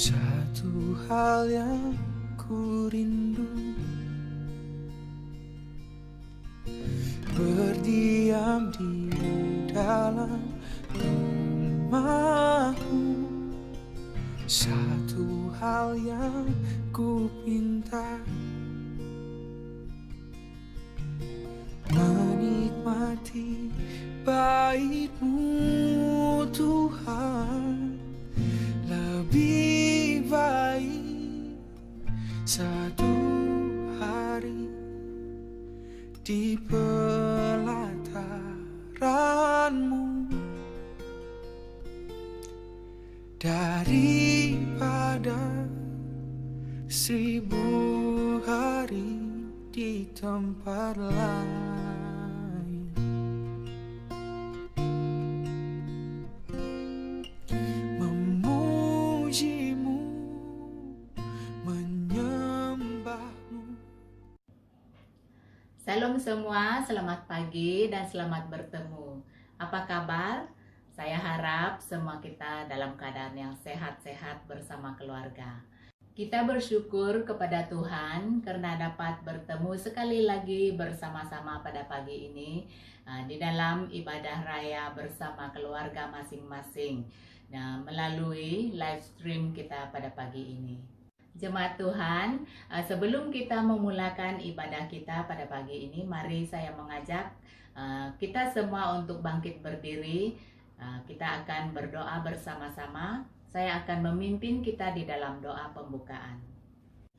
Satu hal yang ku rindu, berdiam di dalam rumahmu. Satu hal yang ku pinta, menikmati bait-Mu Tuhan. Lebih baik satu hari di pelataran-Mu daripada 1000 hari di tempat lain. Memuji-Mu, menyembah-Mu. Salam semua, selamat pagi dan selamat bertemu. Apa kabar? Saya harap semua kita dalam keadaan yang sehat-sehat bersama keluarga. Kita bersyukur kepada Tuhan karena dapat bertemu sekali lagi bersama-sama pada pagi ini di dalam ibadah raya bersama keluarga masing-masing melalui live stream kita pada pagi ini. Jemaat Tuhan, sebelum kita memulakan ibadah kita pada pagi ini, mari saya mengajak kita semua untuk bangkit berdiri. Kita akan berdoa bersama-sama. Saya akan memimpin kita di dalam doa pembukaan.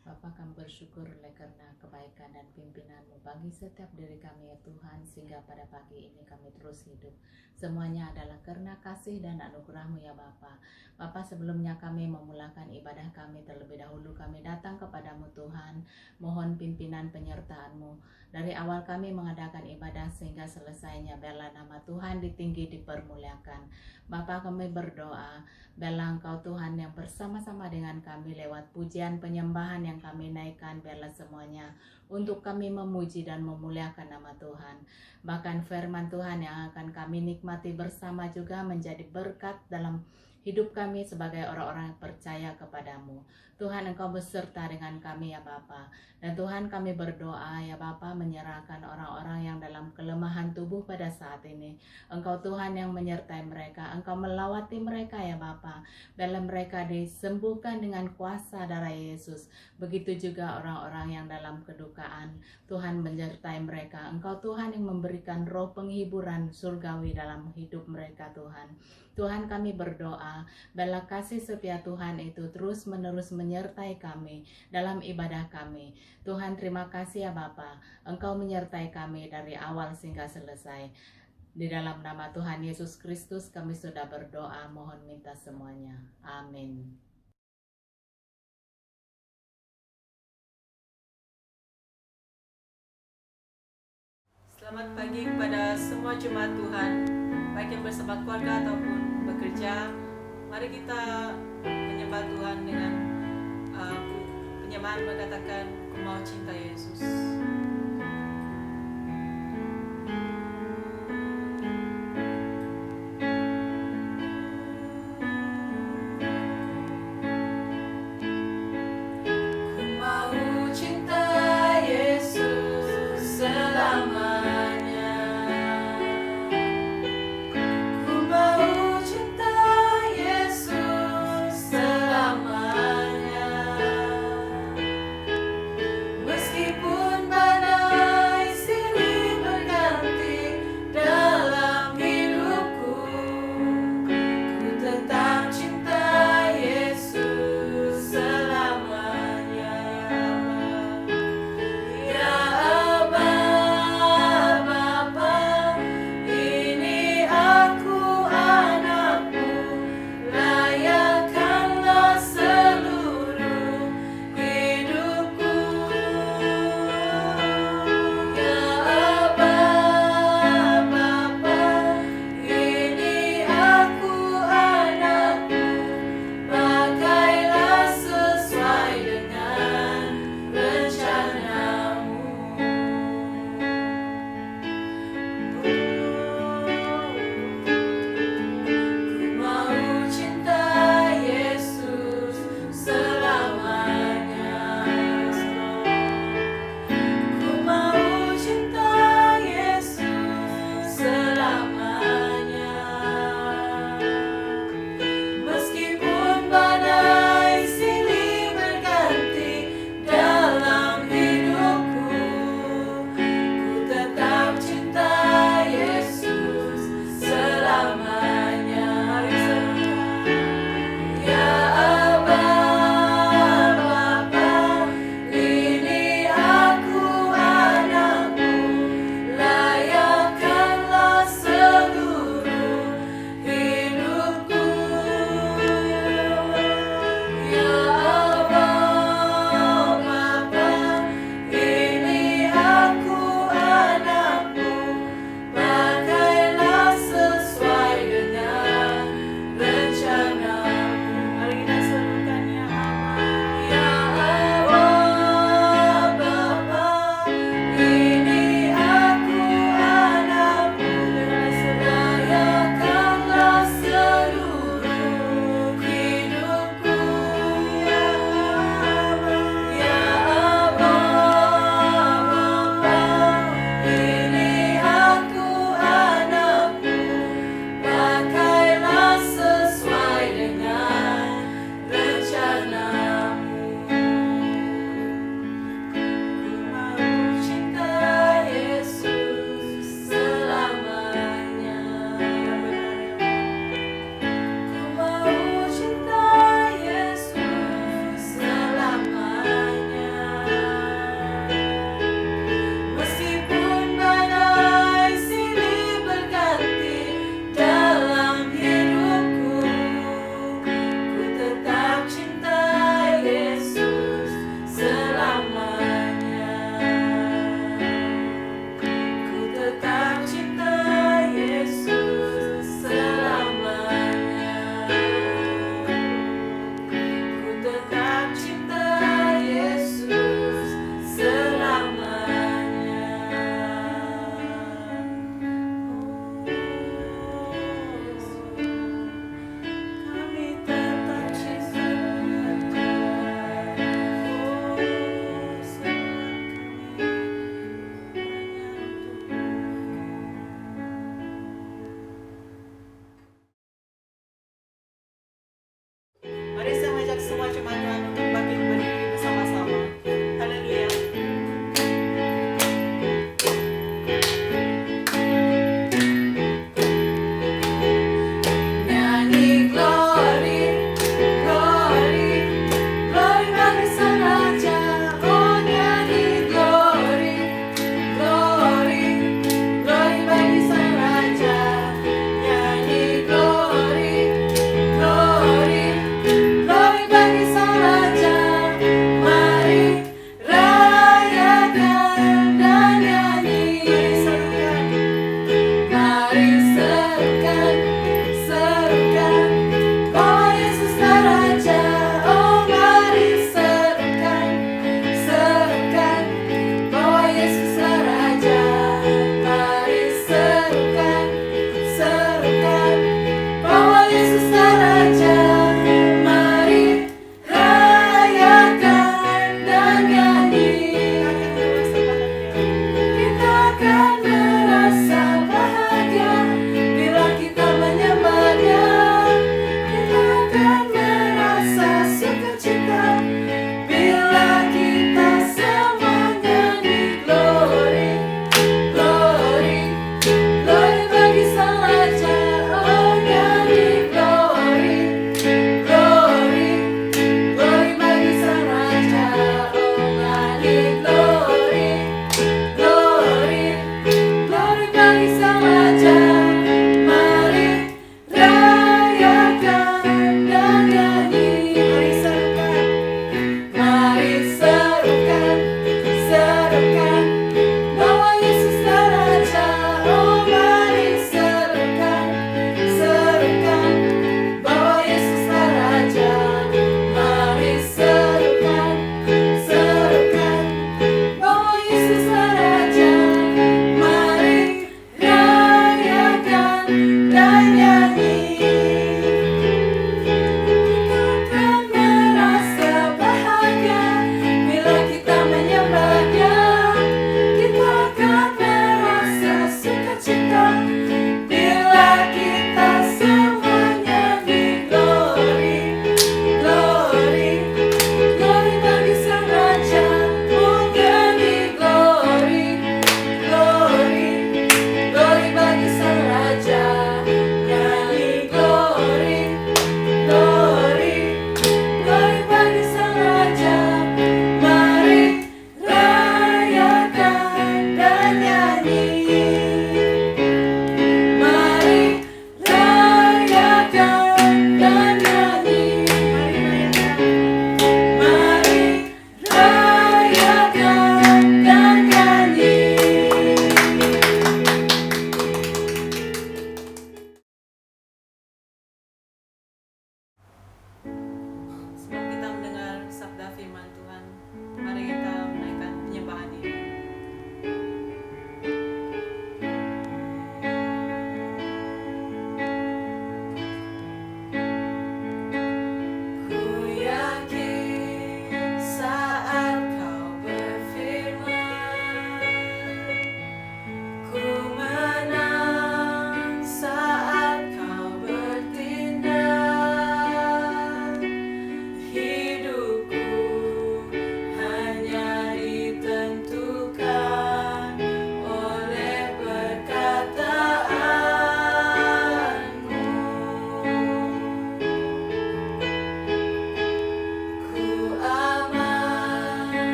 Bapa, kami bersyukur oleh karena kebaikan dan pimpinan-Mu bagi setiap diri kami ya Tuhan, sehingga pada pagi ini kami terus hidup. Semuanya adalah karena kasih dan anugerah-Mu ya Bapa. Bapa, sebelumnya kami memulakan ibadah kami, terlebih dahulu kami datang kepadamu Tuhan, mohon pimpinan penyertaan-Mu. Dari awal kami mengadakan ibadah sehingga selesainya, biarlah nama Tuhan ditinggi, dipermuliakan. Bapa, kami berdoa, biarlah Engkau Tuhan yang bersama-sama dengan kami lewat pujian penyembahan yang kami naikkan, biarlah semuanya untuk kami memuji dan memuliakan nama Tuhan. Bahkan firman Tuhan yang akan kami nikmati bersama juga menjadi berkat dalam hidup kami sebagai orang-orang yang percaya kepadamu. Tuhan, Engkau beserta dengan kami ya Bapa. Dan Tuhan, kami berdoa ya Bapa, menyerahkan orang-orang yang dalam kelemahan tubuh pada saat ini. Engkau Tuhan yang menyertai mereka, Engkau melawati mereka ya Bapa. Dalam mereka disembuhkan dengan kuasa darah Yesus. Begitu juga orang-orang yang dalam kedukaan, Tuhan menyertai mereka. Engkau Tuhan yang memberikan roh penghiburan surgawi dalam hidup mereka Tuhan. Tuhan, kami berdoa, biarlah kasih setia Tuhan itu terus menerus menyertai kami dalam ibadah kami. Tuhan, terima kasih ya Bapa, Engkau menyertai kami dari awal hingga selesai. Di dalam nama Tuhan Yesus Kristus kami sudah berdoa, mohon minta semuanya. Amin. Selamat pagi kepada semua jemaat Tuhan, baik yang bersama keluarga ataupun bekerja. Mari kita menyembah Tuhan dengan penyembahan mengatakan, "Ku mau cinta Yesus." Ku mau cinta Yesus selamanya. Ku mau cinta Yesus selamanya. Meskipun badai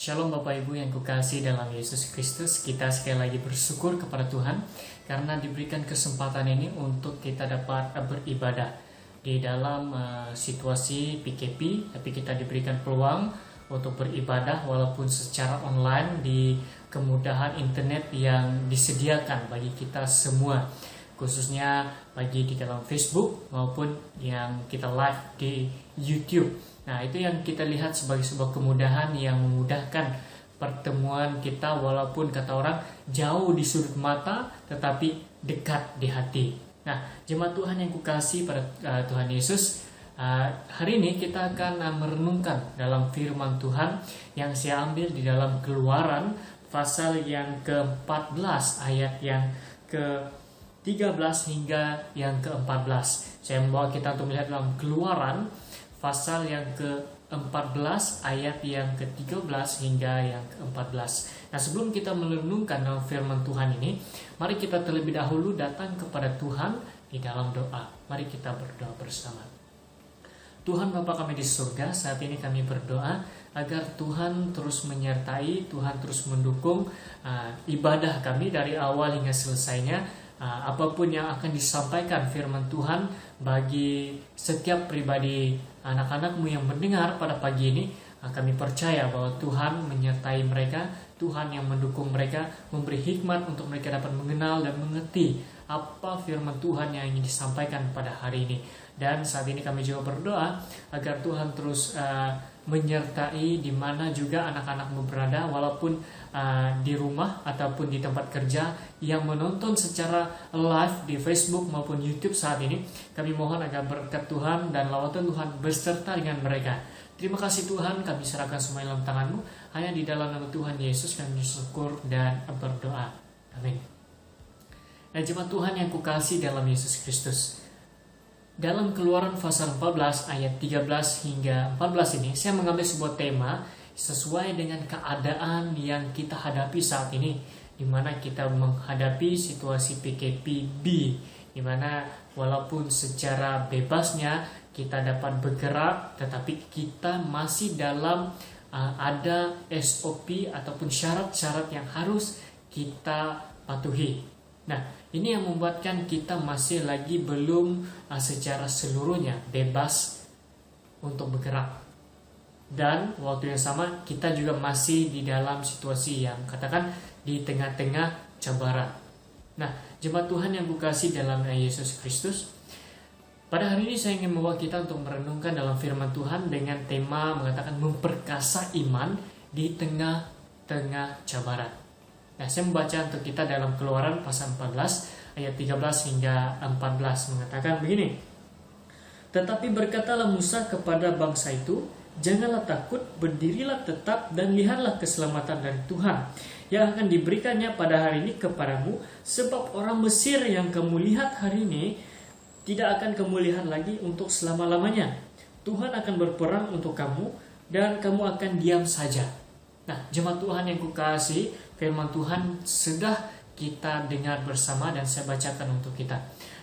Shalom Bapak Ibu yang kukasihi dalam Yesus Kristus. Kita sekali lagi bersyukur kepada Tuhan karena diberikan kesempatan ini untuk kita dapat beribadah di dalam situasi PKP, tapi kita diberikan peluang untuk beribadah walaupun secara online di kemudahan internet yang disediakan bagi kita semua, khususnya bagi di dalam Facebook maupun yang kita live di YouTube. Nah, itu yang kita lihat sebagai sebuah kemudahan yang memudahkan pertemuan kita walaupun kata orang jauh di sudut mata tetapi dekat di hati. Nah, jemaat Tuhan yang kukasihi pada Tuhan Yesus, hari ini kita akan merenungkan dalam firman Tuhan yang saya ambil di dalam Keluaran pasal yang ke-14 ayat yang ke-13 hingga yang ke-14. Saya membawa kita untuk melihat dalam Keluaran pasal yang ke-14 ayat yang ke-13 hingga yang ke-14. Nah, sebelum kita merenungkan dalam firman Tuhan ini, mari kita terlebih dahulu datang kepada Tuhan di dalam doa. Mari kita berdoa bersama. Tuhan Bapa kami di surga, saat ini kami berdoa agar Tuhan terus menyertai, Tuhan terus mendukung ibadah kami dari awal hingga selesainya. Apapun yang akan disampaikan firman Tuhan bagi setiap pribadi anak-anakmu yang mendengar pada pagi ini, kami percaya bahwa Tuhan menyertai mereka, Tuhan yang mendukung mereka, memberi hikmat untuk mereka dapat mengenal dan mengerti apa firman Tuhan yang ingin disampaikan pada hari ini. Dan saat ini kami juga berdoa agar Tuhan terus menyertai di mana juga anak-anakmu berada, walaupun di rumah ataupun di tempat kerja yang menonton secara live di Facebook maupun YouTube saat ini. Kami mohon agar berkat Tuhan dan lawatan Tuhan beserta dengan mereka. Terima kasih Tuhan, kami serahkan semua dalam tangan-Mu. Hanya di dalam nama Tuhan Yesus kami bersyukur dan berdoa. Amin. Dan jemaat Tuhan yang kukasihi dalam Yesus Kristus, dalam Keluaran pasal 14 ayat 13 hingga 14 ini saya mengambil sebuah tema sesuai dengan keadaan yang kita hadapi saat ini, di mana kita menghadapi situasi PKPB, di mana walaupun secara bebasnya kita dapat bergerak, tetapi kita masih dalam ada SOP ataupun syarat-syarat yang harus kita patuhi. Nah, ini yang membuatkan kita masih lagi belum secara seluruhnya bebas untuk bergerak. Dan waktu yang sama kita juga masih di dalam situasi yang katakan di tengah-tengah cabaran. Nah, jemaat Tuhan yang kukasihi dalam Yesus Kristus, pada hari ini saya ingin membawa kita untuk merenungkan dalam firman Tuhan dengan tema mengatakan memperkasa iman di tengah-tengah cabaran. Nah, saya membaca untuk kita dalam Keluaran pasal 14 ayat 13 hingga 14 mengatakan begini. Tetapi berkatalah Musa kepada bangsa itu, janganlah takut, berdirilah tetap dan lihatlah keselamatan dari Tuhan yang akan diberikannya pada hari ini kepadamu, sebab orang Mesir yang kamu lihat hari ini tidak akan kamu lihat lagi untuk selama-lamanya. Tuhan akan berperang untuk kamu dan kamu akan diam saja. Nah, jemaat Tuhan yang kukasihi, firman Tuhan sudah kita dengar bersama dan saya bacakan untuk kita.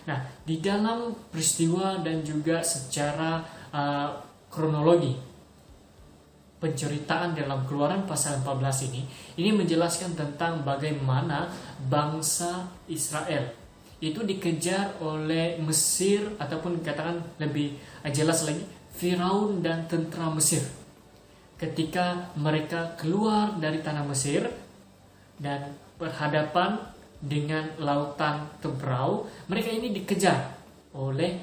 Nah, di dalam peristiwa dan juga secara kronologi penceritaan dalam Keluaran pasal 14 ini menjelaskan tentang bagaimana bangsa Israel itu dikejar oleh Mesir, ataupun katakan lebih jelas lagi Firaun dan tentara Mesir. Ketika mereka keluar dari tanah Mesir dan berhadapan dengan lautan Tebrau, mereka ini dikejar oleh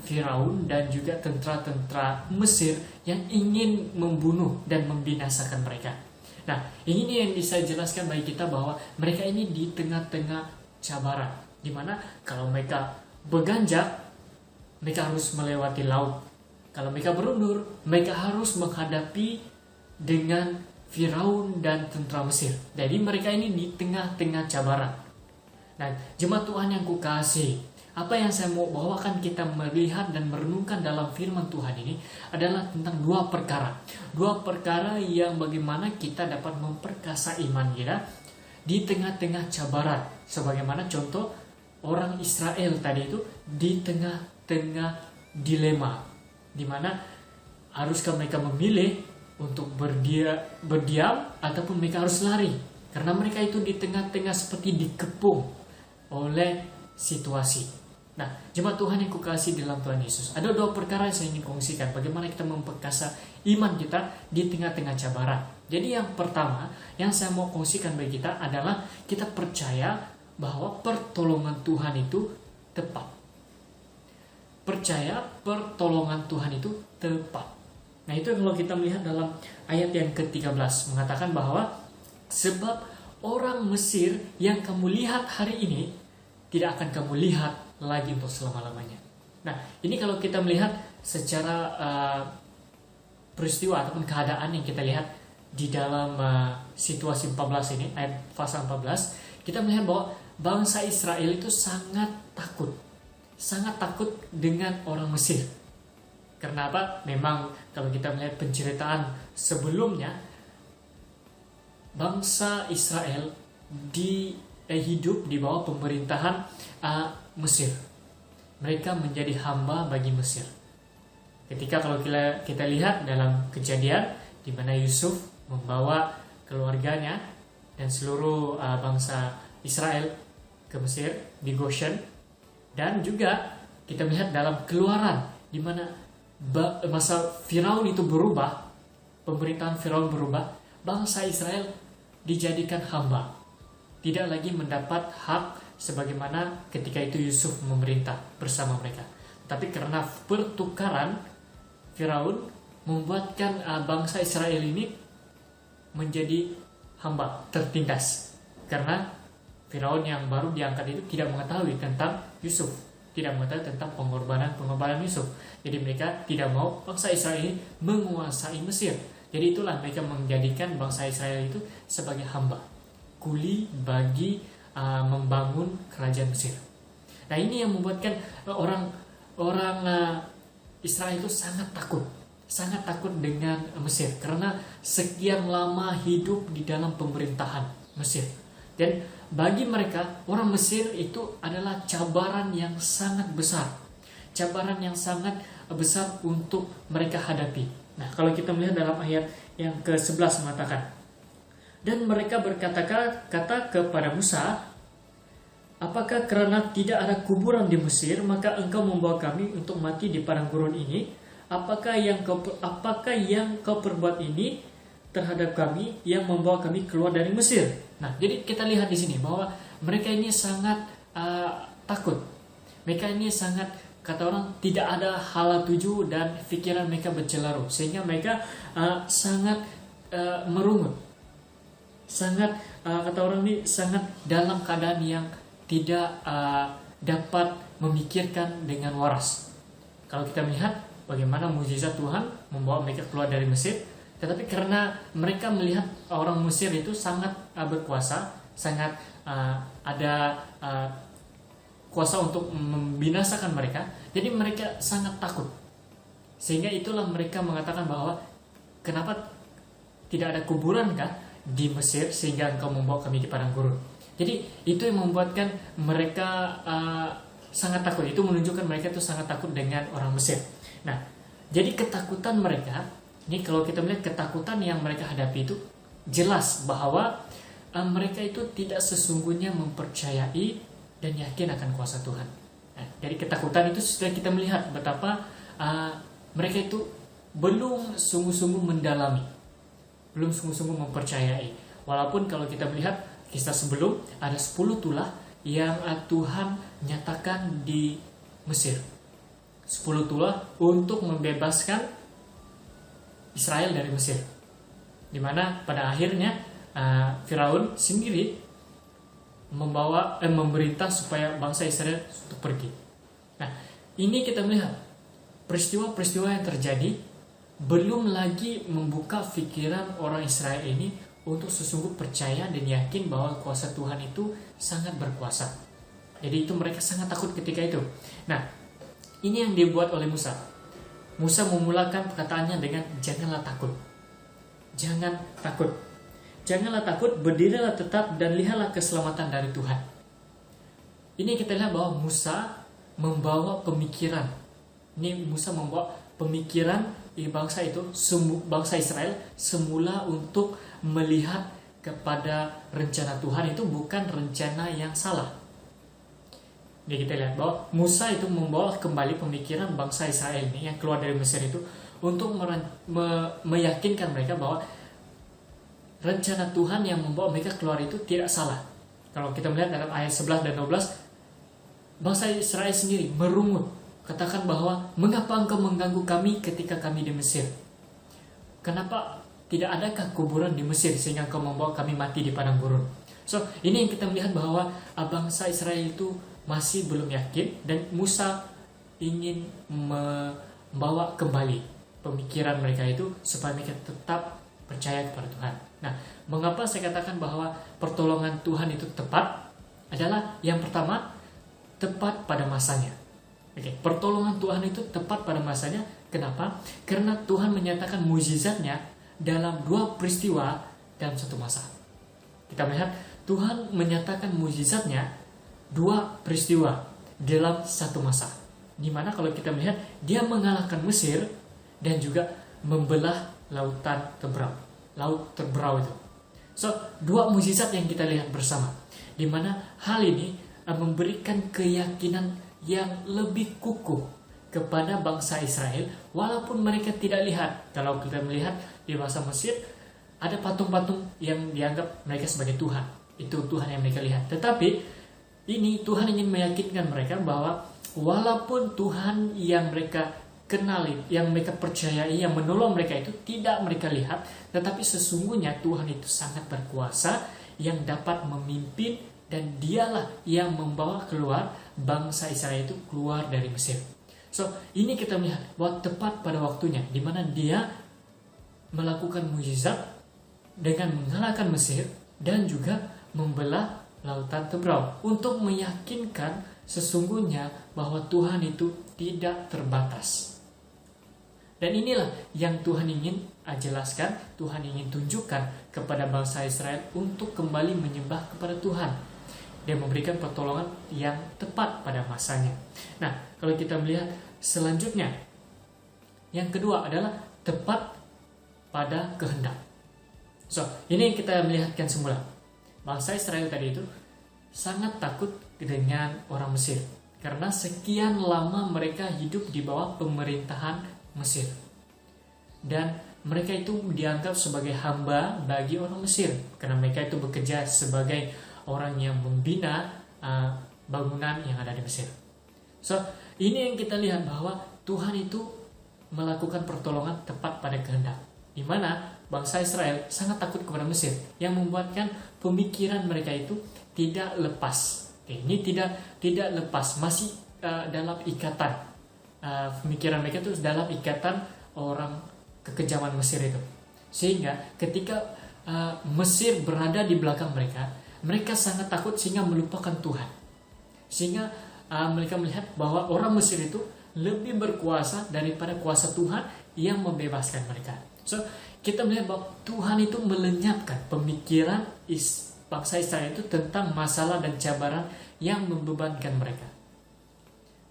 Firaun dan juga tentara-tentara Mesir yang ingin membunuh dan membinasakan mereka. Nah, ini yang bisa jelaskan bagi kita bahwa mereka ini di tengah-tengah cabaran, di mana kalau mereka beranjak, mereka harus melewati laut. Kalau mereka berundur, mereka harus menghadapi dengan Firaun dan tentara Mesir. Jadi mereka ini di tengah-tengah cabaran. Nah, jemaat Tuhan yang kukasihi, apa yang saya mau bawakan kita melihat dan merenungkan dalam firman Tuhan ini adalah tentang dua perkara. Dua perkara yang bagaimana kita dapat memperkasa iman kita di tengah-tengah cabaran. Sebagaimana contoh orang Israel tadi itu di tengah-tengah dilema, di mana haruskah mereka memilih untuk berdiam ataupun mereka harus lari. Karena mereka itu di tengah-tengah seperti dikepung oleh situasi. Nah, jemaat Tuhan yang kukasihi dalam Tuhan Yesus, ada 2 perkara yang saya ingin kongsikan bagaimana kita memperkasa iman kita di tengah-tengah cabaran. Jadi yang pertama yang saya mau kongsikan bagi kita adalah kita percaya bahwa pertolongan Tuhan itu tepat. Percaya pertolongan Tuhan itu tepat. Nah, itu kalau kita melihat dalam ayat yang ke-13 mengatakan bahwa sebab orang Mesir yang kamu lihat hari ini tidak akan kamu lihat lagi untuk selama-lamanya. Nah, ini kalau kita melihat secara peristiwa ataupun keadaan yang kita lihat di dalam situasi 14 ini, ayat pasal 14, kita melihat bahwa bangsa Israel itu sangat takut dengan orang Mesir. Karena apa? Memang kalau kita melihat penceritaan sebelumnya, bangsa Israel hidup di bawah pemerintahan Mesir. Mereka menjadi hamba bagi Mesir. Ketika kalau kita lihat dalam Kejadian di mana Yusuf membawa keluarganya dan seluruh bangsa Israel ke Mesir di Goshen, dan juga kita melihat dalam Keluaran di mana masa Firaun itu berubah, pemerintahan Firaun berubah, bangsa Israel dijadikan hamba, tidak lagi mendapat hak sebagaimana ketika itu Yusuf memerintah bersama mereka. Tapi karena pertukaran, Firaun membuatkan bangsa Israel ini menjadi hamba, tertindas. Karena Firaun yang baru diangkat itu tidak mengetahui tentang Yusuf, tidak mengetahui tentang pengorbanan Yusuf. Jadi mereka tidak mau bangsa Israel ini menguasai Mesir. Jadi itulah mereka menjadikan bangsa Israel itu sebagai hamba, kuli bagi membangun kerajaan Mesir. Nah, ini yang membuatkan orang Israel itu sangat takut dengan Mesir karena sekian lama hidup di dalam pemerintahan Mesir. Dan bagi mereka, orang Mesir itu adalah cabaran yang sangat besar. Cabaran yang sangat besar untuk mereka hadapi. Nah, kalau kita melihat dalam ayat yang ke-11 mengatakan, dan mereka berkata-kata kepada Musa, apakah karena tidak ada kuburan di Mesir, maka engkau membawa kami untuk mati di padang gurun ini? Apakah yang kau perbuat ini terhadap kami yang membawa kami keluar dari Mesir? Nah, jadi kita lihat di sini bahwa mereka ini sangat takut. Mereka ini sangat, kata orang, tidak ada hala tuju dan pikiran mereka bercelaru, sehingga mereka sangat merungut. Sangat, kata orang ini, sangat dalam keadaan yang tidak dapat memikirkan dengan waras. Kalau kita melihat bagaimana mukjizat Tuhan membawa mereka keluar dari Mesir, tetapi karena mereka melihat orang Mesir itu sangat berkuasa, sangat ada kuasa untuk membinasakan mereka, jadi mereka sangat takut. Sehingga itulah mereka mengatakan bahwa kenapa tidak ada kuburan kah di Mesir sehingga engkau membawa kami di padang gurun. Jadi itu yang membuatkan mereka sangat takut. Itu menunjukkan mereka itu sangat takut dengan orang Mesir. Nah, jadi ketakutan mereka, ini kalau kita melihat ketakutan yang mereka hadapi itu jelas bahwa mereka itu tidak sesungguhnya mempercayai dan yakin akan kuasa Tuhan. Nah, dari ketakutan itu sudah kita melihat betapa mereka itu belum sungguh-sungguh mendalami, belum sungguh-sungguh mempercayai. Walaupun kalau kita melihat kisah sebelum, ada 10 tulah yang Tuhan nyatakan di Mesir. 10 tulah untuk membebaskan Israel dari Mesir. Dimana pada akhirnya Firaun sendiri memerintah supaya bangsa Israel untuk pergi. Nah, ini kita melihat peristiwa-peristiwa yang terjadi belum lagi membuka pikiran orang Israel ini untuk sesungguh percaya dan yakin bahwa kuasa Tuhan itu sangat berkuasa. Jadi itu mereka sangat takut ketika itu. Nah, ini yang dibuat oleh Musa. Musa memulakan perkataannya dengan janganlah takut. Jangan takut. Janganlah takut, berdirilah tetap dan lihatlah keselamatan dari Tuhan. Ini kita lihat bahwa Musa membawa pemikiran. Ini Musa membawa pemikiran bangsa Israel semula untuk melihat kepada rencana Tuhan itu bukan rencana yang salah. Jadi kita lihat bahwa Musa itu membawa kembali pemikiran bangsa Israel ini yang keluar dari Mesir itu untuk meyakinkan mereka bahwa rencana Tuhan yang membawa mereka keluar itu tidak salah. Kalau kita melihat dalam ayat 11 dan 12, bangsa Israel sendiri merungut, katakan bahwa mengapa engkau mengganggu kami ketika kami di Mesir? Kenapa tidak adakah kuburan di Mesir sehingga engkau membawa kami mati di padang gurun? So, ini yang kita melihat bahwa bangsa Israel itu masih belum yakin, dan Musa ingin membawa kembali pemikiran mereka itu supaya mereka tetap percaya kepada Tuhan. Nah, mengapa saya katakan bahwa pertolongan Tuhan itu tepat? Adalah yang pertama, tepat pada masanya. Oke, pertolongan Tuhan itu tepat pada masanya. Kenapa? Karena Tuhan menyatakan mukjizatnya dalam 2 peristiwa dalam satu masa. Kita melihat Tuhan menyatakan mukjizatnya 2 peristiwa dalam satu masa. Dimana kalau kita melihat dia mengalahkan Mesir dan juga membelah lautan Tebrau, laut Tebrau itu. So, 2 mukjizat yang kita lihat bersama, dimana hal ini memberikan keyakinan yang lebih kukuh kepada bangsa Israel, walaupun mereka tidak lihat. Kalau kita melihat di bangsa Mesir, ada patung-patung yang dianggap mereka sebagai Tuhan. Itu Tuhan yang mereka lihat. Tetapi ini Tuhan ingin meyakinkan mereka bahwa walaupun Tuhan yang mereka kenali, yang mereka percayai, yang menolong mereka itu tidak mereka lihat, tetapi sesungguhnya Tuhan itu sangat berkuasa yang dapat memimpin, dan dialah yang membawa keluar bangsa Israel itu keluar dari Mesir. So, ini kita melihat bahwa tepat pada waktunya, di mana dia melakukan mukjizat dengan mengalahkan Mesir dan juga membelah lautan Tebrau untuk meyakinkan sesungguhnya bahwa Tuhan itu tidak terbatas. Dan inilah yang Tuhan ingin jelaskan, Tuhan ingin tunjukkan kepada bangsa Israel untuk kembali menyembah kepada Tuhan. Dia memberikan pertolongan yang tepat pada masanya. Nah, kalau kita melihat selanjutnya, yang kedua adalah tepat pada kehendak. So, ini yang kita melihatkan semula. Bangsa Israel tadi itu sangat takut dengan orang Mesir, karena sekian lama mereka hidup di bawah pemerintahan Mesir, dan mereka itu dianggap sebagai hamba bagi orang Mesir, karena mereka itu bekerja sebagai orang yang membina bangunan yang ada di Mesir. So, ini yang kita lihat bahwa Tuhan itu melakukan pertolongan tepat pada kehendak, di mana bangsa Israel sangat takut kepada Mesir, yang membuatkan pemikiran mereka itu tidak lepas. Ini tidak lepas, masih dalam ikatan. Pemikiran mereka itu dalam ikatan orang kekejaman Mesir itu, sehingga ketika Mesir berada di belakang mereka, mereka sangat takut sehingga melupakan Tuhan, sehingga mereka melihat bahwa orang Mesir itu lebih berkuasa daripada kuasa Tuhan yang membebaskan mereka. So, kita melihat bahwa Tuhan itu melenyapkan pemikiran bangsa Israel itu tentang masalah dan cabaran yang membebankan mereka.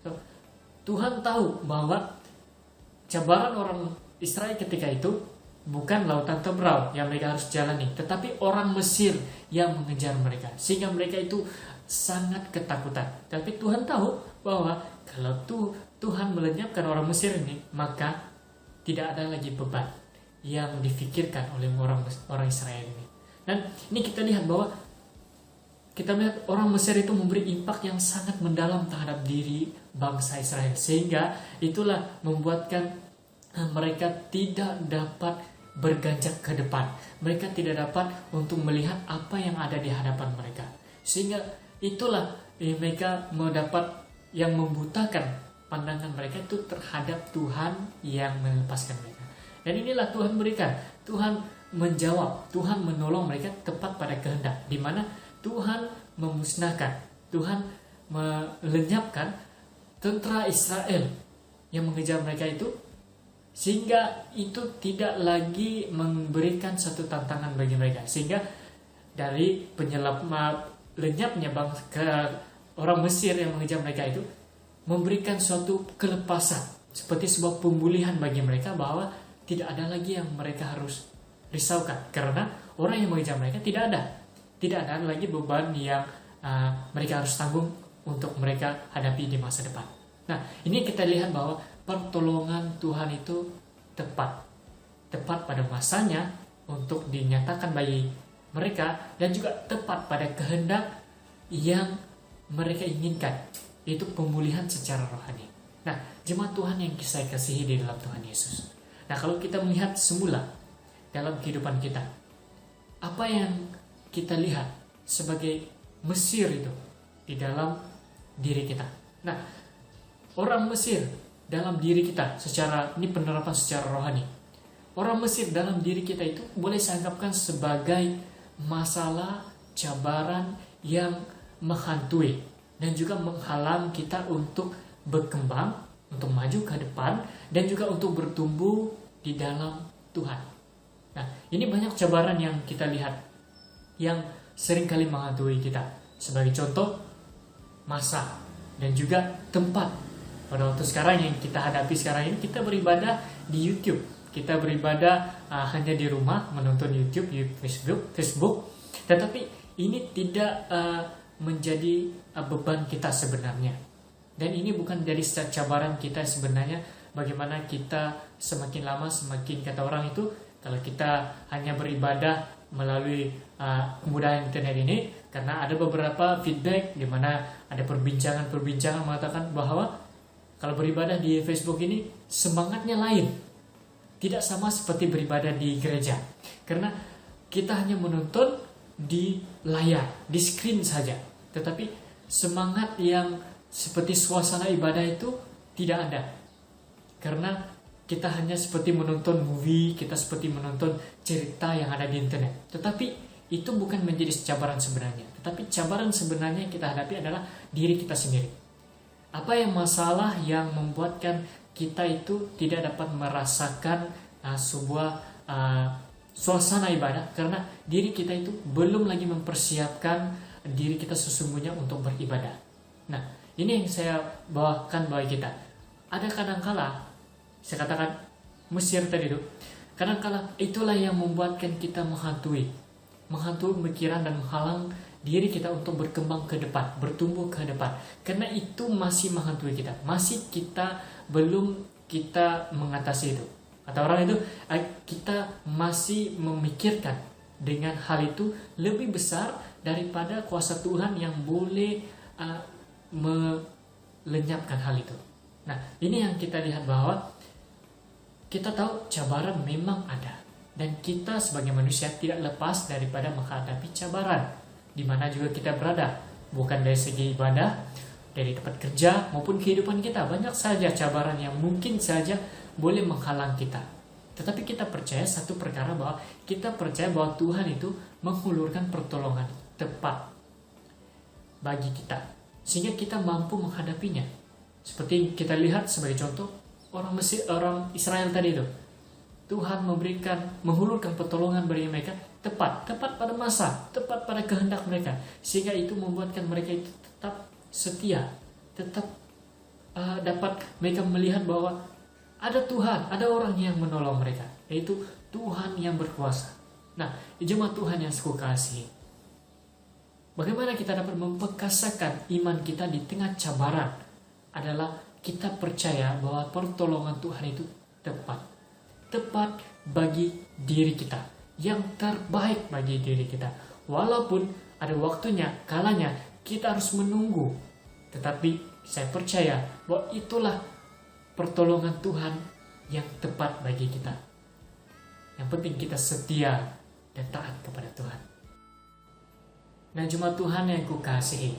So, Tuhan tahu bahwa cabaran orang Israel ketika itu bukan lautan Tebrau yang mereka harus jalani, tetapi orang Mesir yang mengejar mereka, sehingga mereka itu sangat ketakutan. Tapi Tuhan tahu bahwa kalau Tuhan melenyapkan orang Mesir ini, maka tidak ada lagi beban yang difikirkan oleh orang Israel ini. Dan ini kita lihat bahwa kita melihat orang Mesir itu memberi impak yang sangat mendalam terhadap diri bangsa Israel, sehingga itulah membuatkan mereka tidak dapat berganjak ke depan. Mereka tidak dapat untuk melihat apa yang ada di hadapan mereka, sehingga itulah mereka mendapat yang membutakan pandangan mereka itu terhadap Tuhan yang melepaskan mereka. Dan inilah Tuhan berikan, Tuhan menjawab, Tuhan menolong mereka tepat pada kehendak, di mana Tuhan memusnahkan, Tuhan melenyapkan tentara Israel yang mengejar mereka itu, sehingga itu tidak lagi memberikan satu tantangan bagi mereka, sehingga dari lenyapnya orang Mesir yang mengejar mereka itu memberikan suatu kelepasan, seperti sebuah pemulihan bagi mereka, bahwa tidak ada lagi yang mereka harus risaukan, karena orang yang mengejar mereka tidak ada lagi beban yang mereka harus tanggung untuk mereka hadapi di masa depan. Nah, ini kita lihat bahwa pertolongan Tuhan itu tepat pada masanya untuk dinyatakan bagi mereka, dan juga tepat pada kehendak yang mereka inginkan, yaitu pemulihan secara rohani. Nah, jemaat Tuhan yang saya kasihi di dalam Tuhan Yesus. Nah, kalau kita melihat semula dalam kehidupan kita, apa yang kita lihat sebagai Mesir itu di dalam diri kita. Nah, orang Mesir dalam diri kita ini penerapan secara rohani. Orang Mesir dalam diri kita itu boleh saya anggapkan sebagai masalah, cabaran yang menghantui dan juga menghalang kita untuk berkembang, untuk maju ke depan, dan juga untuk bertumbuh di dalam Tuhan. Nah, ini banyak cabaran yang kita lihat yang seringkali menghantui kita. Sebagai contoh, masa dan juga tempat. Pada waktu sekarang yang kita hadapi sekarang ini, kita beribadah di YouTube. Kita beribadah hanya di rumah, menonton YouTube, Facebook. Tetapi ini tidak menjadi beban kita sebenarnya. Dan ini bukan jadi cabaran kita sebenarnya, bagaimana kita semakin lama semakin, kata orang itu, kalau kita hanya beribadah melalui kemudahan internet ini, karena ada beberapa feedback di mana ada perbincangan mengatakan bahwa kalau beribadah di Facebook ini semangatnya lain, tidak sama seperti beribadah di gereja, karena kita hanya menonton di layar, di screen saja, tetapi semangat yang seperti suasana ibadah itu tidak ada, karena kita hanya seperti menonton movie, kita seperti menonton cerita yang ada di internet. Tetapi itu bukan menjadi cabaran sebenarnya. Tetapi cabaran sebenarnya yang kita hadapi adalah diri kita sendiri. Apa yang masalah yang membuatkan kita itu tidak dapat merasakan sebuah suasana ibadah, karena diri kita itu belum lagi mempersiapkan diri kita sesungguhnya untuk beribadah. Nah, ini yang saya bawakan bagi kita. Ada kadangkala, saya katakan Mesir tadi itu, kadangkala itulah yang membuatkan kita menghantui pemikiran dan menghalang diri kita untuk berkembang ke depan, bertumbuh ke depan. Karena itu masih menghantui kita, belum kita mengatasi itu. Kata orang itu, kita masih memikirkan dengan hal itu lebih besar daripada kuasa Tuhan yang boleh melenyapkan hal itu. Nah, ini yang kita lihat bahwa kita tahu cabaran memang ada, dan kita sebagai manusia tidak lepas daripada menghadapi cabaran di mana juga kita berada, bukan dari segi ibadah, dari tempat kerja maupun kehidupan kita. Banyak saja cabaran yang mungkin saja boleh menghalang kita. Tetapi kita percaya satu perkara, bahwa kita percaya bahwa Tuhan itu menghulurkan pertolongan tepat bagi kita, sehingga kita mampu menghadapinya. Seperti kita lihat sebagai contoh orang Israel tadi itu, Tuhan menghulurkan pertolongan bagi mereka tepat pada masa, tepat pada kehendak mereka, sehingga itu membuatkan mereka itu tetap setia, tetap dapat mereka melihat bahwa ada Tuhan, ada orang yang menolong mereka, yaitu Tuhan yang berkuasa. Nah, jemaat Tuhan yang saya kasihi, bagaimana kita dapat memperkasakan iman kita di tengah cabaran adalah kita percaya bahwa pertolongan Tuhan itu tepat bagi diri kita, yang terbaik bagi diri kita. Walaupun ada waktunya, kalanya kita harus menunggu, tetapi saya percaya bahwa itulah pertolongan Tuhan yang tepat bagi kita. Yang penting kita setia dan taat kepada Tuhan. Nah, jemaat Tuhan yang kukasihi,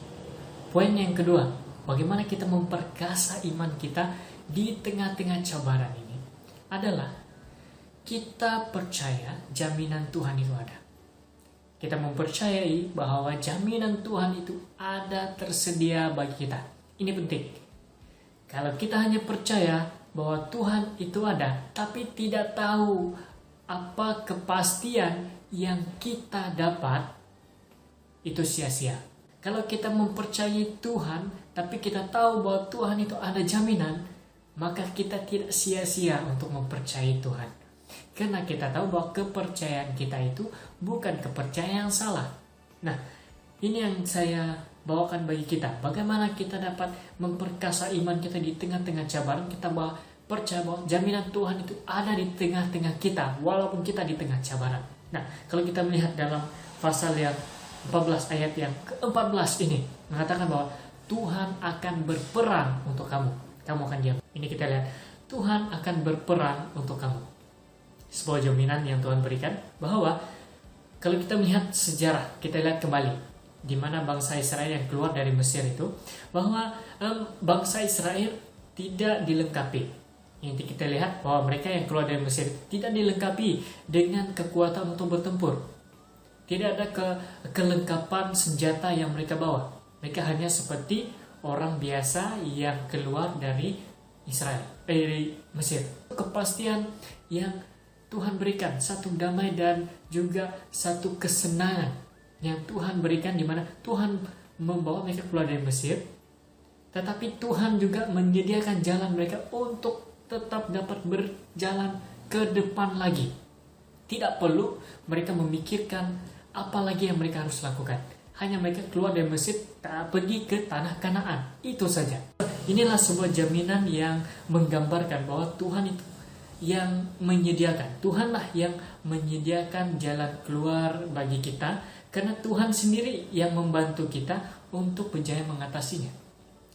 poin yang kedua, bagaimana kita memperkasa iman kita di tengah-tengah cabaran ini adalah kita percaya jaminan Tuhan itu ada. Kita mempercayai bahwa jaminan Tuhan itu ada, tersedia bagi kita. Ini penting. Kalau kita hanya percaya bahwa Tuhan itu ada, tapi tidak tahu apa kepastian yang kita dapat, itu sia-sia. Kalau kita mempercayai Tuhan, tapi kita tahu bahwa Tuhan itu ada jaminan, maka kita tidak sia-sia untuk mempercayai Tuhan. Karena kita tahu bahwa kepercayaan kita itu bukan kepercayaan yang salah. Nah, ini yang saya bawakan bagi kita. Bagaimana kita dapat memperkasa iman kita di tengah-tengah cabaran. Kita percaya bahwa jaminan Tuhan itu ada di tengah-tengah kita, walaupun kita di tengah cabaran. Nah, kalau kita melihat dalam pasal yang 14 ayat yang ke-14 ini, mengatakan bahwa Tuhan akan berperang untuk kamu. Kamu akan diam. Ini kita lihat, Tuhan akan berperang untuk kamu. Sebuah jaminan yang Tuhan berikan bahwa kalau kita melihat sejarah, kita lihat kembali di mana bangsa Israel yang keluar dari Mesir itu, bahwa bangsa Israel tidak dilengkapi. Yang kita lihat bahwa mereka yang keluar dari Mesir tidak dilengkapi dengan kekuatan untuk bertempur. Tidak ada kelengkapan senjata yang mereka bawa. Mereka hanya seperti orang biasa yang keluar dari dari Mesir. Kepastian yang Tuhan berikan, satu damai dan juga satu kesenangan yang Tuhan berikan, di mana Tuhan membawa mereka keluar dari Mesir, tetapi Tuhan juga menyediakan jalan mereka untuk tetap dapat berjalan ke depan lagi. Tidak perlu mereka memikirkan apa lagi yang mereka harus lakukan. Hanya mereka keluar dari Mesir, pergi ke tanah Kanaan. Itu saja. Inilah sebuah jaminan yang menggambarkan bahwa Tuhan itu yang menyediakan. Tuhanlah yang menyediakan jalan keluar bagi kita, karena Tuhan sendiri yang membantu kita untuk berjaya mengatasinya.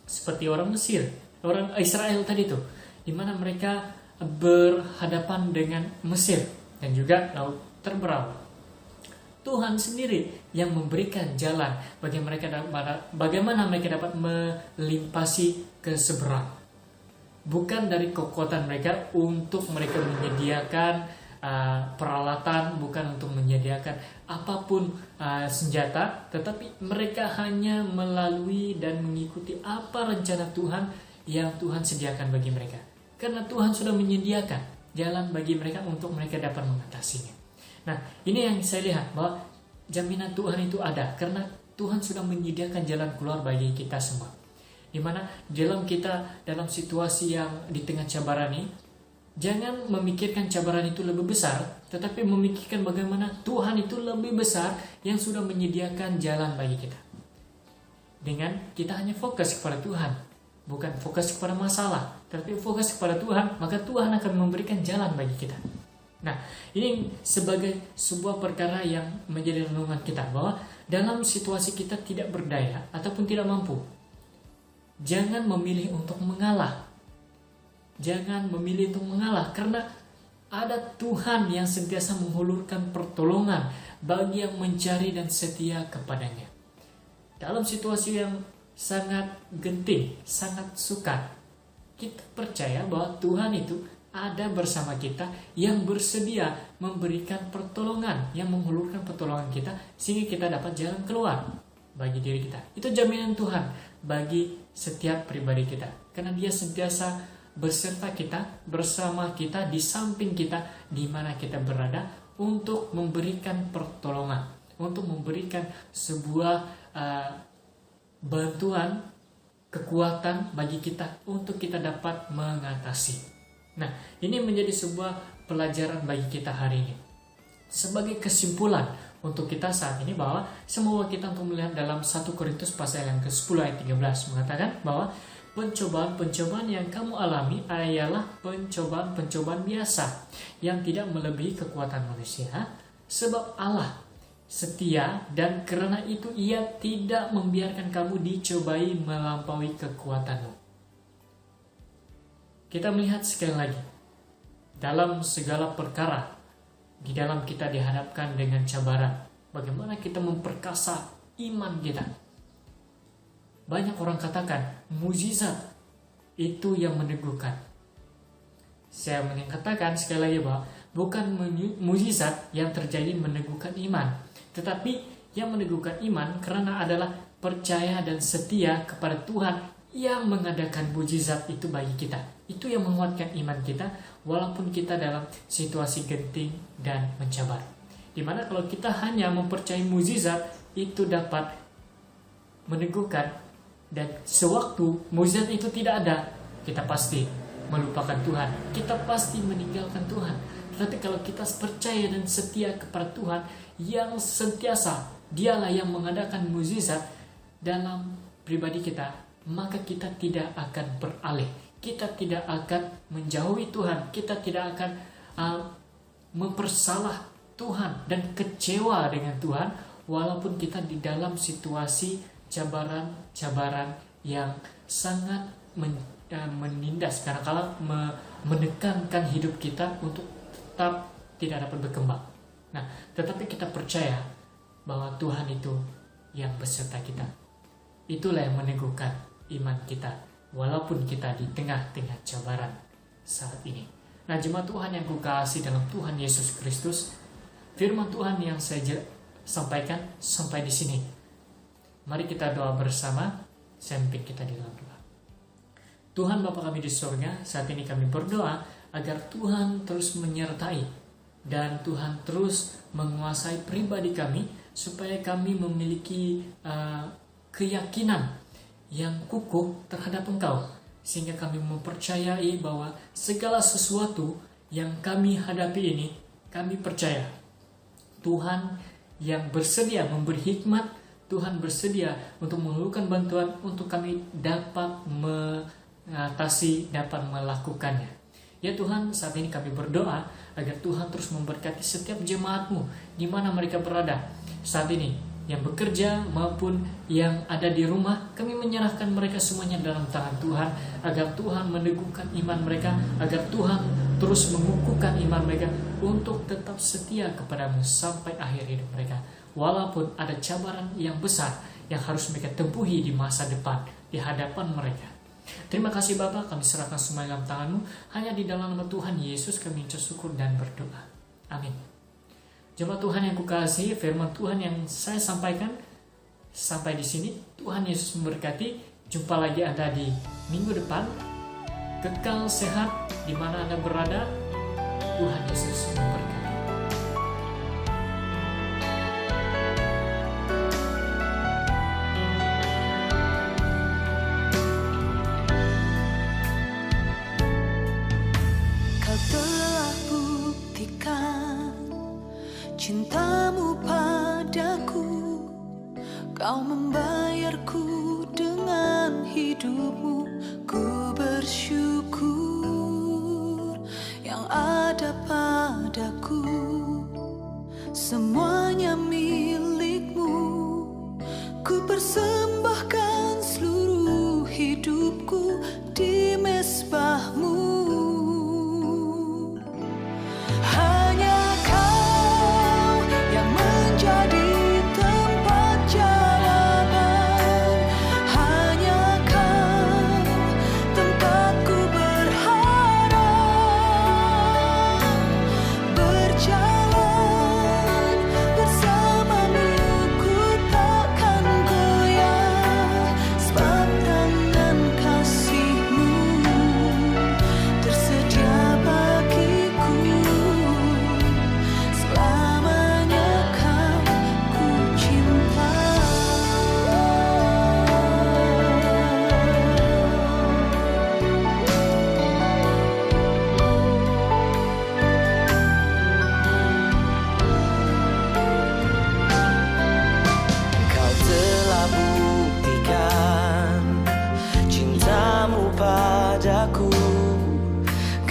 Seperti orang Mesir, orang Israel tadi itu, di mana mereka berhadapan dengan Mesir dan juga laut terbelah. Tuhan sendiri yang memberikan jalan bagi mereka, bagaimana mereka dapat melimpasi ke seberang. Bukan dari kekuatan mereka untuk mereka menyediakan peralatan, bukan untuk menyediakan apapun senjata, tetapi mereka hanya melalui dan mengikuti apa rencana Tuhan yang Tuhan sediakan bagi mereka. Karena Tuhan sudah menyediakan jalan bagi mereka untuk mereka dapat mengatasinya. Nah, ini yang saya lihat bahwa jaminan Tuhan itu ada karena Tuhan sudah menyediakan jalan keluar bagi kita semua. Di mana dalam situasi yang di tengah cabaran ini, jangan memikirkan cabaran itu lebih besar, tetapi memikirkan bagaimana Tuhan itu lebih besar yang sudah menyediakan jalan bagi kita. Dengan kita hanya fokus kepada Tuhan, bukan fokus kepada masalah, tetapi fokus kepada Tuhan, maka Tuhan akan memberikan jalan bagi kita. Nah, ini sebagai sebuah perkara yang menjadi renungan kita, bahwa dalam situasi kita tidak berdaya ataupun tidak mampu, jangan memilih untuk mengalah. Jangan memilih untuk mengalah, karena ada Tuhan yang sentiasa menghulurkan pertolongan bagi yang mencari dan setia kepadanya. Dalam situasi yang sangat genting, sangat sukar, kita percaya bahwa Tuhan itu ada bersama kita, yang bersedia memberikan pertolongan, yang menghulurkan pertolongan kita sehingga kita dapat jalan keluar bagi diri kita. Itu jaminan Tuhan bagi setiap pribadi kita, karena Dia sentiasa beserta kita, bersama kita, di samping kita, di mana kita berada, untuk memberikan pertolongan, untuk memberikan sebuah bantuan, kekuatan bagi kita untuk kita dapat mengatasi. Nah, ini menjadi sebuah pelajaran bagi kita hari ini. Sebagai kesimpulan untuk kita saat ini, bahwa semua kita untuk melihat dalam 1 Korintus pasal yang ke-10 ayat 13 mengatakan bahwa pencobaan-pencobaan yang kamu alami ialah pencobaan-pencobaan biasa yang tidak melebihi kekuatan manusia, sebab Allah setia dan karena itu Ia tidak membiarkan kamu dicobai melampaui kekuatanmu. Kita melihat sekali lagi, dalam segala perkara, di dalam kita dihadapkan dengan cabaran, bagaimana kita memperkasa iman kita. Banyak orang katakan, mukjizat itu yang meneguhkan. Saya mengatakan sekali lagi bahwa bukan mukjizat yang terjadi meneguhkan iman, tetapi yang meneguhkan iman karena adalah percaya dan setia kepada Tuhan yang mengadakan mukjizat itu bagi kita. Itu yang menguatkan iman kita walaupun kita dalam situasi genting dan mencabar. Dimana kalau kita hanya mempercayai mukjizat, itu dapat meneguhkan, dan sewaktu mukjizat itu tidak ada, kita pasti melupakan Tuhan, kita pasti meninggalkan Tuhan. Tetapi kalau kita percaya dan setia kepada Tuhan yang sentiasa dialah yang mengadakan mukjizat dalam pribadi kita, maka kita tidak akan beralih, kita tidak akan menjauhi Tuhan, kita tidak akan mempersalah Tuhan dan kecewa dengan Tuhan, walaupun kita di dalam situasi cabaran-cabaran yang sangat menindas, kadang-kala menekankan hidup kita untuk tetap tidak dapat berkembang. Nah, tetapi kita percaya bahwa Tuhan itu yang beserta kita. Itulah yang meneguhkan iman kita, walaupun kita di tengah-tengah cabaran saat ini. Nah, jemaat Tuhan yang kukasihi dalam Tuhan Yesus Kristus, firman Tuhan yang saya sampaikan sampai di sini. Mari kita doa bersama, sampai kita di dalam doa. Tuhan Bapa kami di surga, saat ini kami berdoa agar Tuhan terus menyertai dan Tuhan terus menguasai pribadi kami, supaya kami memiliki keyakinan yang kukuh terhadap Engkau, sehingga kami mempercayai bahwa segala sesuatu yang kami hadapi ini, kami percaya Tuhan yang bersedia memberi hikmat, Tuhan bersedia untuk menurunkan bantuan untuk kami dapat mengatasi, dapat melakukannya. Ya Tuhan, saat ini kami berdoa agar Tuhan terus memberkati setiap jemaat-Mu di mana mereka berada saat ini, yang bekerja maupun yang ada di rumah. Kami menyerahkan mereka semuanya dalam tangan Tuhan, agar Tuhan meneguhkan iman mereka, agar Tuhan terus mengukuhkan iman mereka untuk tetap setia kepada-Mu sampai akhir hidup mereka, walaupun ada cabaran yang besar yang harus mereka tempuhi di masa depan di hadapan mereka. Terima kasih Bapa, kami serahkan semua dalam tangan-Mu. Hanya di dalam nama Tuhan Yesus kami ucap syukur dan berdoa. Amin. Jemaat Tuhan yang kukasihi, firman Tuhan yang saya sampaikan sampai di sini. Tuhan Yesus memberkati. Jumpa lagi Anda di minggu depan. Kekal sehat di mana Anda berada. Tuhan Yesus memberkati. Cintamu padaku, Kau membayarku dengan hidupmu. Ku bersyukur yang ada padaku, semuanya milikmu. Ku persembahkan seluruh hidupku di mezbah-Mu.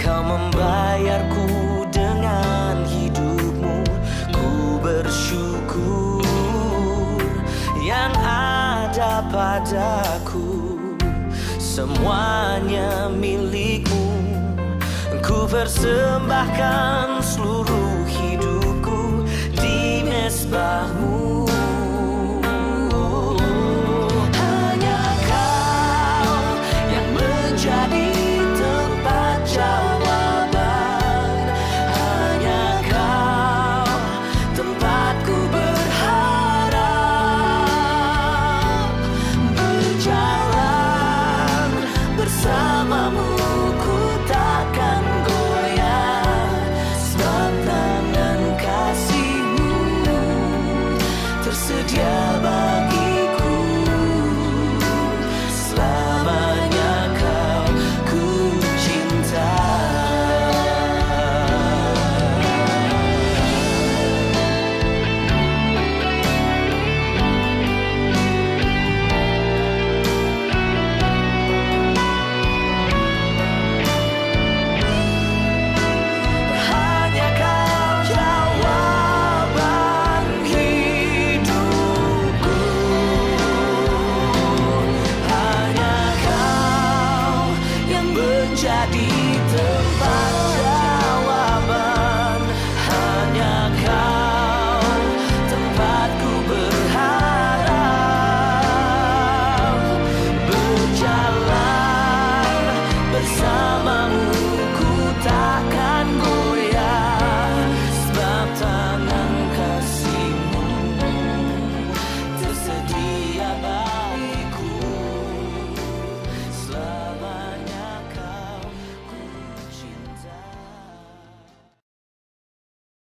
Kau membayarku dengan hidupmu. Ku bersyukur yang ada padaku, semuanya milikmu. Ku persembahkan seluruh hidupku di mezbah-Mu.